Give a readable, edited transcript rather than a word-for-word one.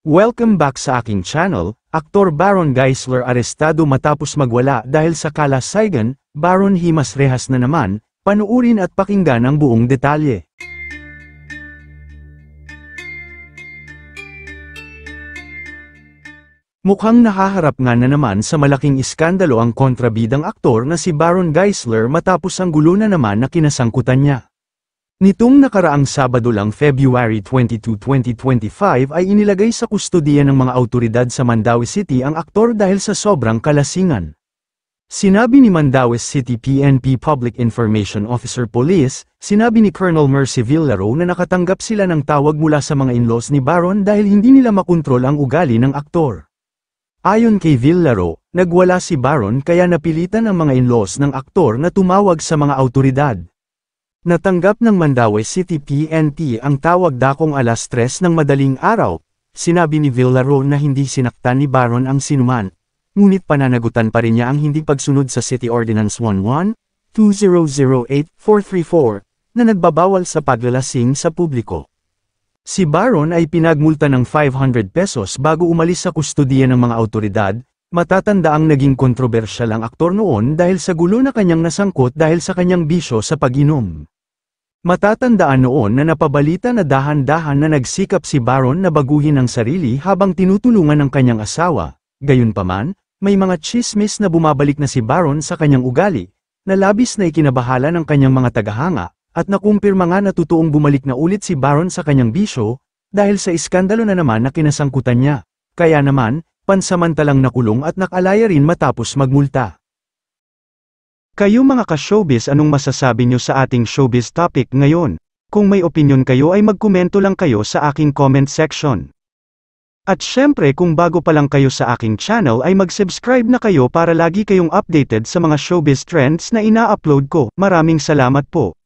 Welcome back sa aking channel. Aktor Baron Geisler arestado matapos magwala dahil sa kalasaigan. Baron himas rehas na naman. Panuurin at pakinggan ang buong detalye. Mukhang nahaharap nga na naman sa malaking iskandalo ang kontrabidang aktor na si Baron Geisler matapos ang gulo na naman na kinasangkutan niya. Nitong nakaraang Sabado lang February 22, 2025 ay inilagay sa kustodiya ng mga awtoridad sa Mandaue City ang aktor dahil sa sobrang kalasingan. Sinabi ni Mandaue City PNP Public Information Officer Police, sinabi ni Colonel Mercy Villaro na nakatanggap sila ng tawag mula sa mga in-laws ni Baron dahil hindi nila makontrol ang ugali ng aktor. Ayon kay Villaro, nagwala si Baron kaya napilitan ang mga in-laws ng aktor na tumawag sa mga awtoridad. Natanggap ng Mandaue City PNP ang tawag dakong alas 3 ng madaling araw. Sinabi ni Villaro na hindi sinaktan ni Baron ang sinuman, ngunit pananagutan pa rin niya ang hindi pagsunod sa City Ordinance 11-2008-434 na nagbabawal sa paglalasing sa publiko. Si Baron ay pinagmulta ng 500 pesos bago umalis sa kustodiya ng mga awtoridad. Matatanda ang naging kontrobersyal ang aktor noon dahil sa gulo na kanyang nasangkot dahil sa kanyang bisyo sa pag-inom. Matatandaan noon na napabalita na dahan-dahan na nagsikap si Baron na baguhin ang sarili habang tinutulungan ng kanyang asawa. Gayunpaman, may mga tsismis na bumabalik na si Baron sa kanyang ugali, na labis na ikinabahala ng kanyang mga tagahanga, at nakumpirma nga na totoong bumalik na ulit si Baron sa kanyang bisyo, dahil sa iskandalo na naman na kinasangkutan niya. Kaya naman, pansamantalang nakulong at nakalaya rin matapos magmulta. Kayo mga ka-showbiz, anong masasabi nyo sa ating showbiz topic ngayon? Kung may opinion kayo ay magkomento lang kayo sa aking comment section. At syempre kung bago pa lang kayo sa aking channel ay mag-subscribe na kayo para lagi kayong updated sa mga showbiz trends na ina-upload ko. Maraming salamat po.